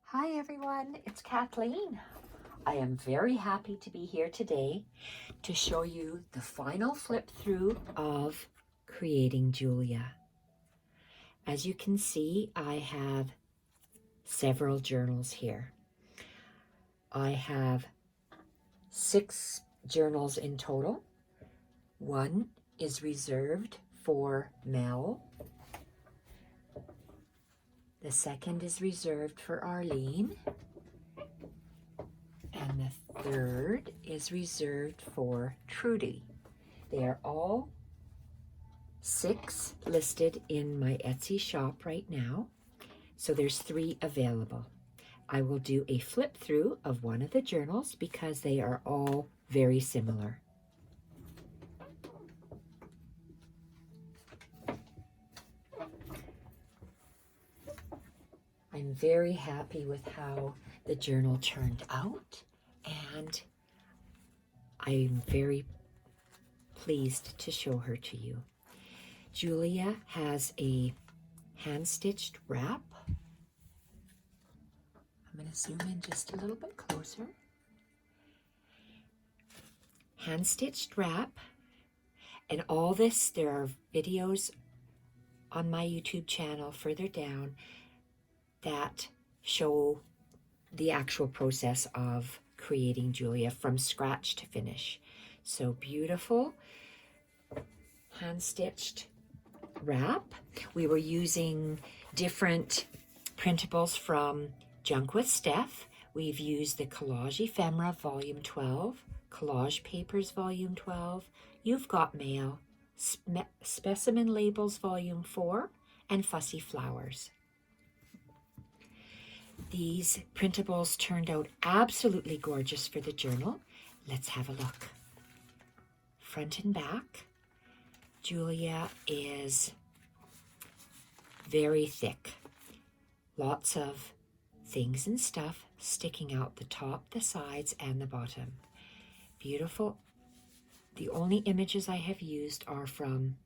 Hi everyone, it's Kathleen. I am very happy to be here today to show you the final flip through of creating Julia. As you can see, I have several journals here. I have 6 journals in total. One is reserved for Mel. The second is reserved for Arlene. And the third is reserved for Trudy. They are all 6 listed in my Etsy shop right now. So there's 3 available. I will do a flip through of one of the journals because they are all very similar. I'm very happy with how the journal turned out, and I'm very pleased to show her to you. Julia has a hand-stitched wrap. I'm going to zoom in just a little bit closer. Hand-stitched wrap, and all this, there are videos on my YouTube channel further down that show the actual process of creating Julia from scratch to finish. So beautiful hand-stitched wrap. We were using different printables from Junk With Steph. We've used the Collage Ephemera Volume 12, Collage Papers Volume 12, You've Got Mail, Specimen Labels Volume 4, and Fussy Flowers. These printables turned out absolutely gorgeous for the journal. Let's have a look. Front and back. Julia is very thick. Lots of things and stuff sticking out the top, the sides, and the bottom. Beautiful. The only images I have used are from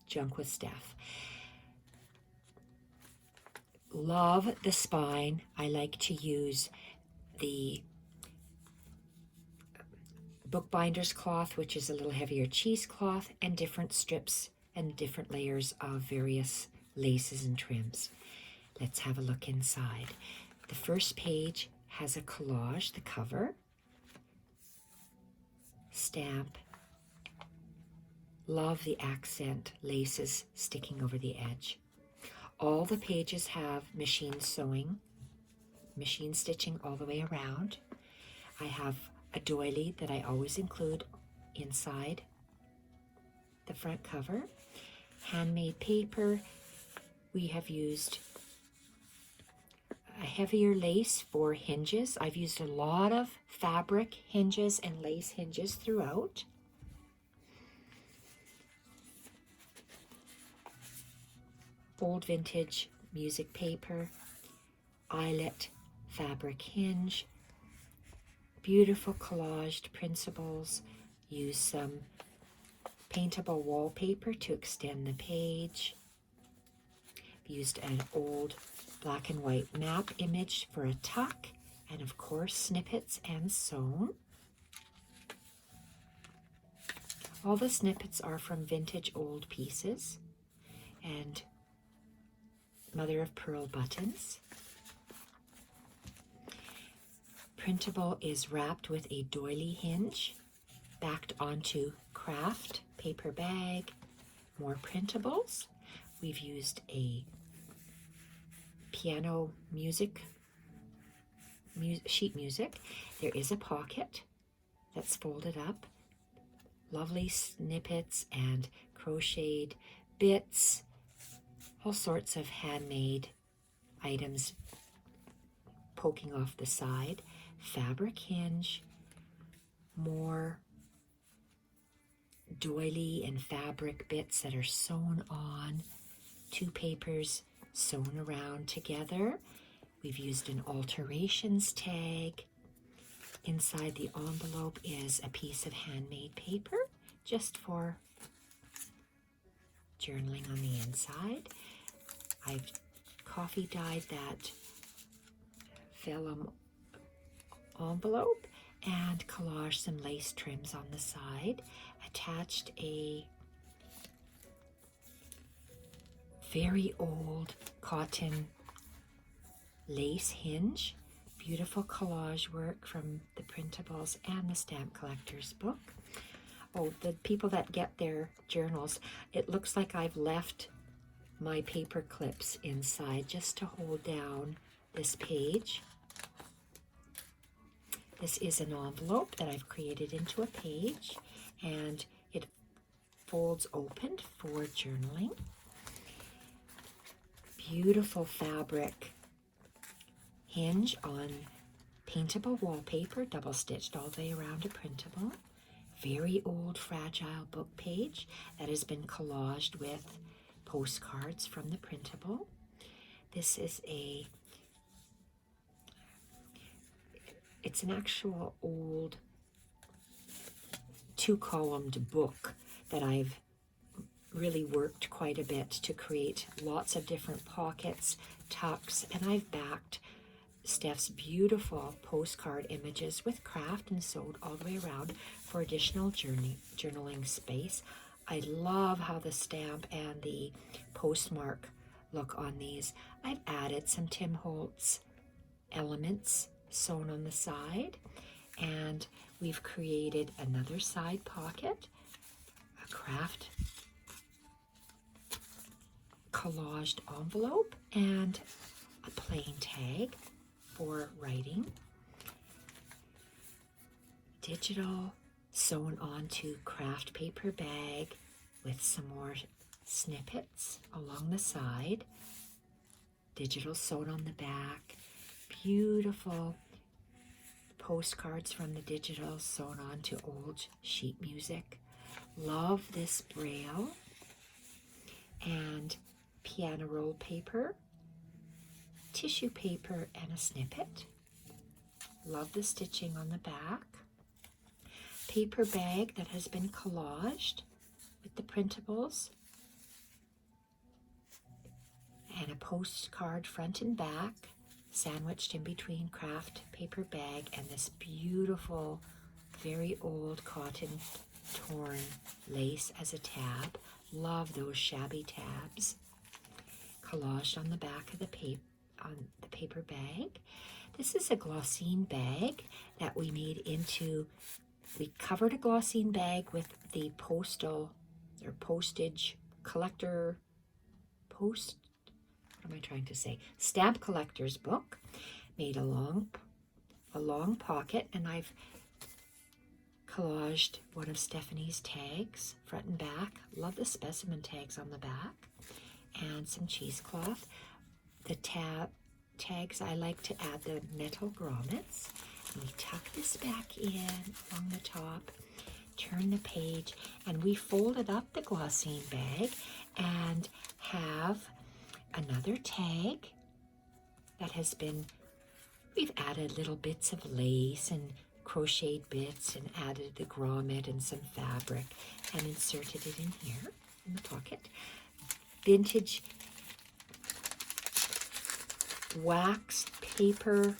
Junk With Steph. Love the spine. I like to use the bookbinder's cloth, which is a little heavier cheesecloth, and different strips and different layers of various laces and trims. Let's have a look inside. The first page has a collage, the cover, stamp. Love the accent laces sticking over the edge. All the pages have machine sewing, machine stitching all the way around. I have a doily that I always include inside the front cover. Handmade paper. We have used a heavier lace for hinges. I've used a lot of fabric hinges and lace hinges throughout. Old vintage music paper, eyelet fabric hinge, beautiful collaged principles. Use some paintable wallpaper to extend the page. Used an old black and white map image for a tuck, and of course snippets and sewn. All the snippets are from vintage old pieces and mother of pearl buttons. Printable is wrapped with a doily hinge, backed onto craft paper bag. More printables. We've used a piano sheet music. There is a pocket that's folded up. Lovely snippets and crocheted bits. All sorts of handmade items poking off the side. Fabric hinge. More doily and fabric bits that are sewn on. 2 papers sewn around together. We've used an alterations tag. Inside the envelope is a piece of handmade paper just for journaling on the inside. I've coffee dyed that vellum envelope and collage some lace trims on the side. Attached a very old cotton lace hinge. Beautiful collage work from the printables and the stamp collector's book. Oh, the people that get their journals, it looks like I've left my paper clips inside just to hold down this page. This is an envelope that I've created into a page, and it folds open for journaling. Beautiful fabric hinge on paintable wallpaper, double stitched all the way around a printable. Very old fragile book page that has been collaged with postcards from the printable. This is it's an actual old 2-columned book that I've really worked quite a bit to create lots of different pockets, tucks, and I've backed Steph's beautiful postcard images with craft and sewed all the way around for additional journaling space. I love how the stamp and the postmark look on these. I've added some Tim Holtz elements sewn on the side, and we've created another side pocket, a craft collaged envelope, and a plain tag for writing. Digital sewn onto craft paper bag with some more snippets along the side. Digital sewn on the back. Beautiful postcards from the digital sewn onto old sheet music. Love this braille and piano roll paper, tissue paper, and a snippet. Love the stitching on the back. Paper bag that has been collaged with the printables, and a postcard front and back sandwiched in between craft paper bag and this beautiful, very old cotton torn lace as a tab. Love those shabby tabs. Collaged on the back of the paper bag. This is a glossine bag that we made into, we covered a glossine bag with the postage collector, stamp collector's book. Made a long pocket, and I've collaged one of Stephanie's tags, front and back. Love the specimen tags on the back, and some cheesecloth. The tags, I like to add the metal grommets. And we tuck this back in along the top, turn the page, and we folded up the glossine bag and have another tag that has been, we've added little bits of lace and crocheted bits and added the grommet and some fabric and inserted it in here in the pocket. Vintage wax paper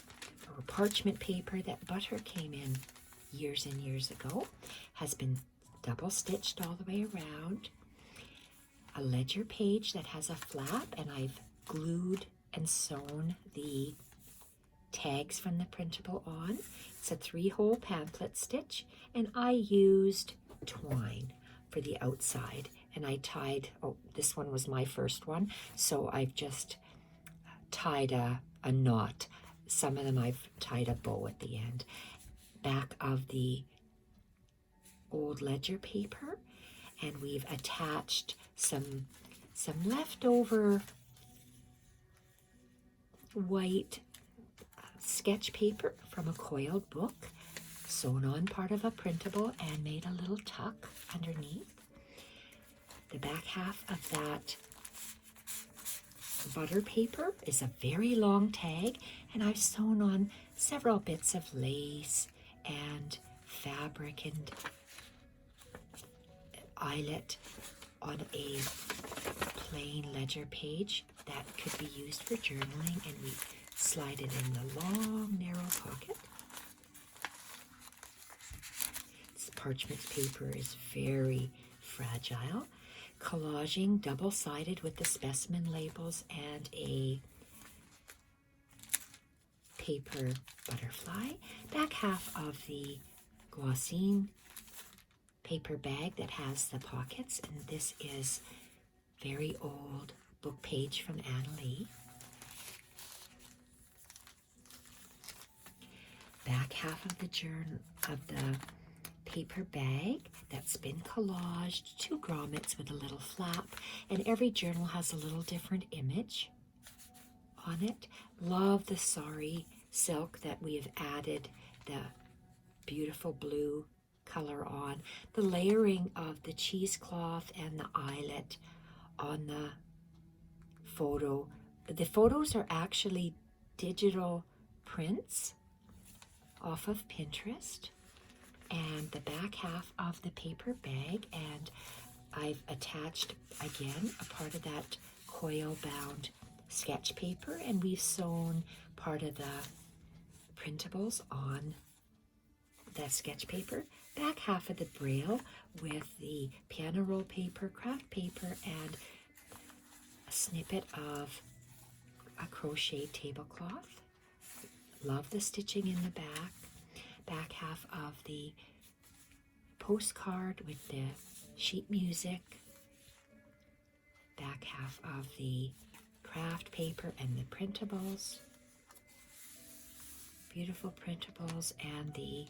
or parchment paper that butter came in years and years ago has been double stitched all the way around. A ledger page that has a flap, and I've glued and sewn the tags from the printable on. It's a 3-hole pamphlet stitch, and I used twine for the outside, and I tied, this one was my first one, so I've just tied a knot. Some of them I've tied a bow at the end. Back of the old ledger paper, and we've attached some leftover white sketch paper from a coiled book, sewn on part of a printable and made a little tuck underneath. The back half of that butter paper is a very long tag, and I've sewn on several bits of lace and fabric and eyelet on a plain ledger page that could be used for journaling, and we slide it in the long, narrow pocket. This parchment paper is very fragile. Collaging double-sided with the specimen labels and a paper butterfly. Back half of the glossine paper bag that has the pockets, and this is very old book page from Anna Lee. Back half of the paper bag that's been collaged, 2 grommets with a little flap, and every journal has a little different image on it. Love the sari silk that we have added the beautiful blue color on. The layering of the cheesecloth and the eyelet on the photo. The photos are actually digital prints off of Pinterest. And the back half of the paper bag, and I've attached again a part of that coil bound sketch paper, and we've sewn part of the printables on that sketch paper. Back half of the braille with the piano roll paper, craft paper, and a snippet of a crochet tablecloth. Love the stitching in the back. Back half of the postcard with the sheet music. Back half of the craft paper and the printables. Beautiful printables, and the,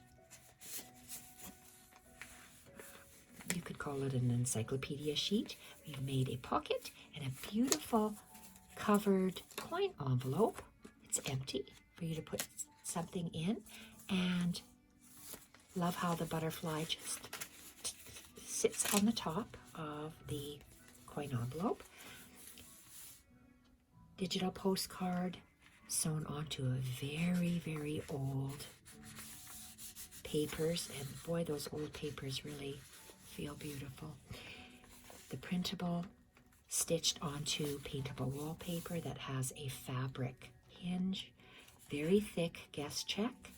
you could call it an encyclopedia sheet. We've made a pocket and a beautiful covered coin envelope. It's empty for you to put something in, and love how the butterfly just sits on the top of the coin envelope. Digital postcard sewn onto a very, very old papers, and boy, those old papers really feel beautiful. The printable stitched onto paintable wallpaper that has a fabric hinge. Very thick guest check.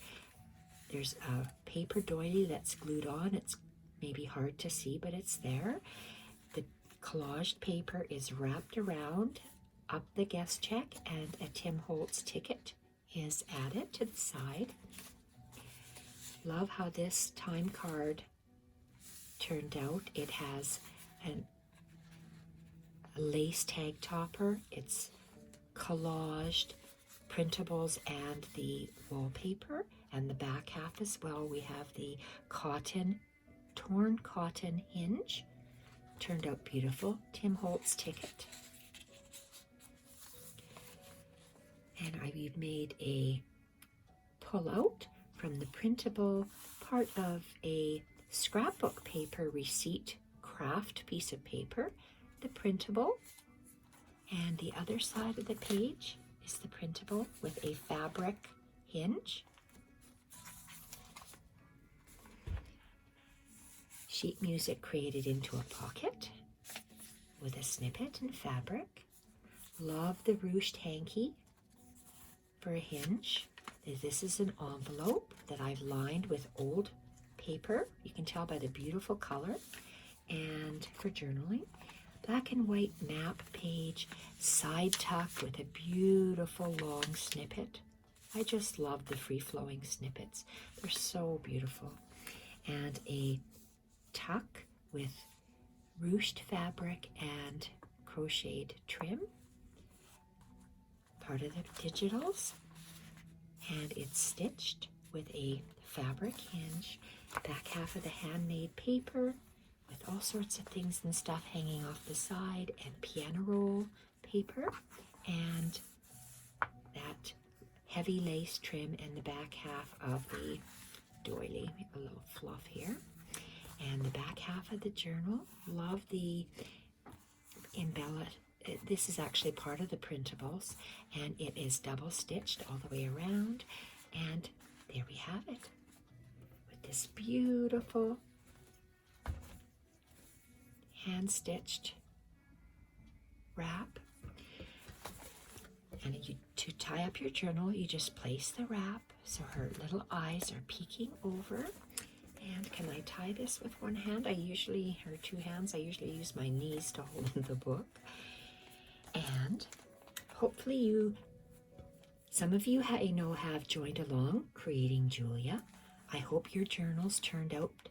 There's a paper doily that's glued on. It's maybe hard to see, but it's there. The collaged paper is wrapped around up the guest check, and a Tim Holtz ticket is added to the side. Love how this time card turned out. It has a lace tag topper. It's collaged printables and the wallpaper, and the back half as well. We have the torn cotton hinge. Turned out beautiful. Tim Holtz ticket. And we've made a pull-out from the printable, part of a scrapbook paper receipt craft piece of paper, the printable, and the other side of the page is the printable with a fabric hinge. Sheet music created into a pocket with a snippet and fabric. Love the ruched hanky for a hinge. This is an envelope that I've lined with old paper. You can tell by the beautiful color. And for journaling, black and white map page, side tuck with a beautiful long snippet. I just love the free-flowing snippets. They're so beautiful. And a tuck with ruched fabric and crocheted trim. Part of the digitals, and it's stitched with a fabric hinge. Back half of the handmade paper with all sorts of things and stuff hanging off the side, and piano roll paper, and that heavy lace trim in the back half of the doily. A little fluff here. And the back half of the journal. Love the embellished. This is actually part of the printables, and it is double stitched all the way around, and there we have it with this beautiful hand stitched wrap. And to tie up your journal, you just place the wrap so her little eyes are peeking over. And can I tie this with one hand? Or two hands. I usually use my knees to hold the book. And hopefully some of you I know have joined along creating Julia. I hope your journals turned out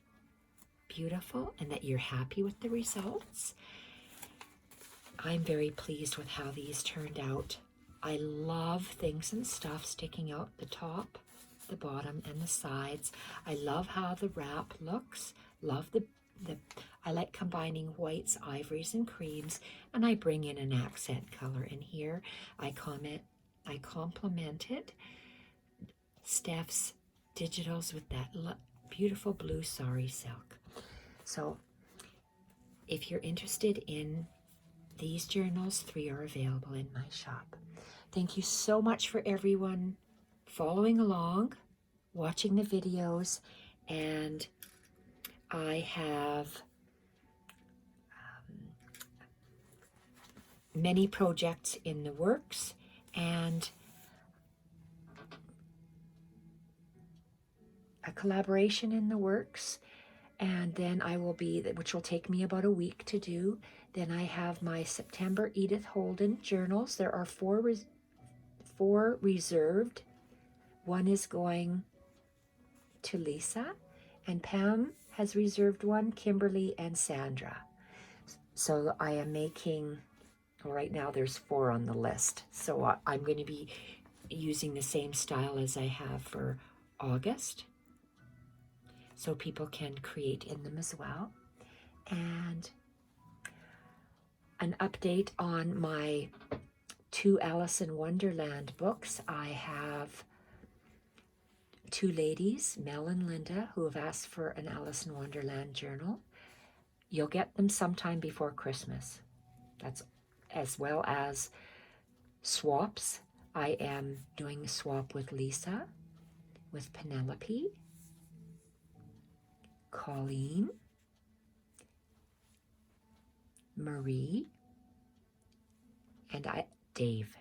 beautiful and that you're happy with the results. I'm very pleased with how these turned out. I love things and stuff sticking out the top, the bottom, and the sides. I love how the wrap looks. Love I like combining whites, ivories, and creams, and I bring in an accent color in here. I complemented Steph's digitals with that beautiful blue sari silk. So if you're interested in these journals, 3 are available in my shop. Thank you so much for everyone following along, watching the videos, and I have many projects in the works and a collaboration in the works, and then which will take me about a week to do. Then I have my September Edith Holden journals. There are four reserved. One is going to Lisa, and Pam has reserved one, Kimberly and Sandra. So I am making, right now there's 4 on the list. So I'm going to be using the same style as I have for August, so people can create in them as well. And an update on my 2 Alice in Wonderland books. I have 2 ladies, Mel and Linda, who have asked for an Alice in Wonderland journal. You'll get them sometime before Christmas. That's as well as swaps. I am doing a swap with Lisa, with Penelope, Colleen, Marie, and Dave.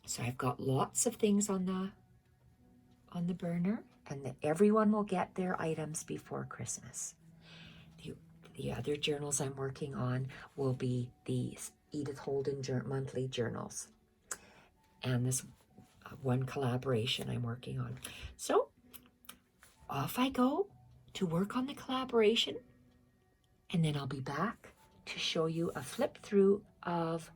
So I've got lots of things on the burner, and everyone will get their items before Christmas. The other journals I'm working on will be the Edith Holden monthly journals, and this one collaboration I'm working on. So off I go to work on the collaboration, and then I'll be back to show you a flip through of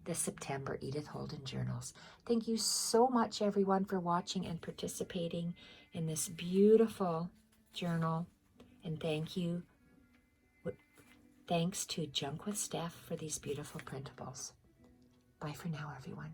the September Edith Holden journals. Thank you so much, everyone, for watching and participating in this beautiful journal. And thanks to Junk With Steph for these beautiful printables. Bye for now, everyone.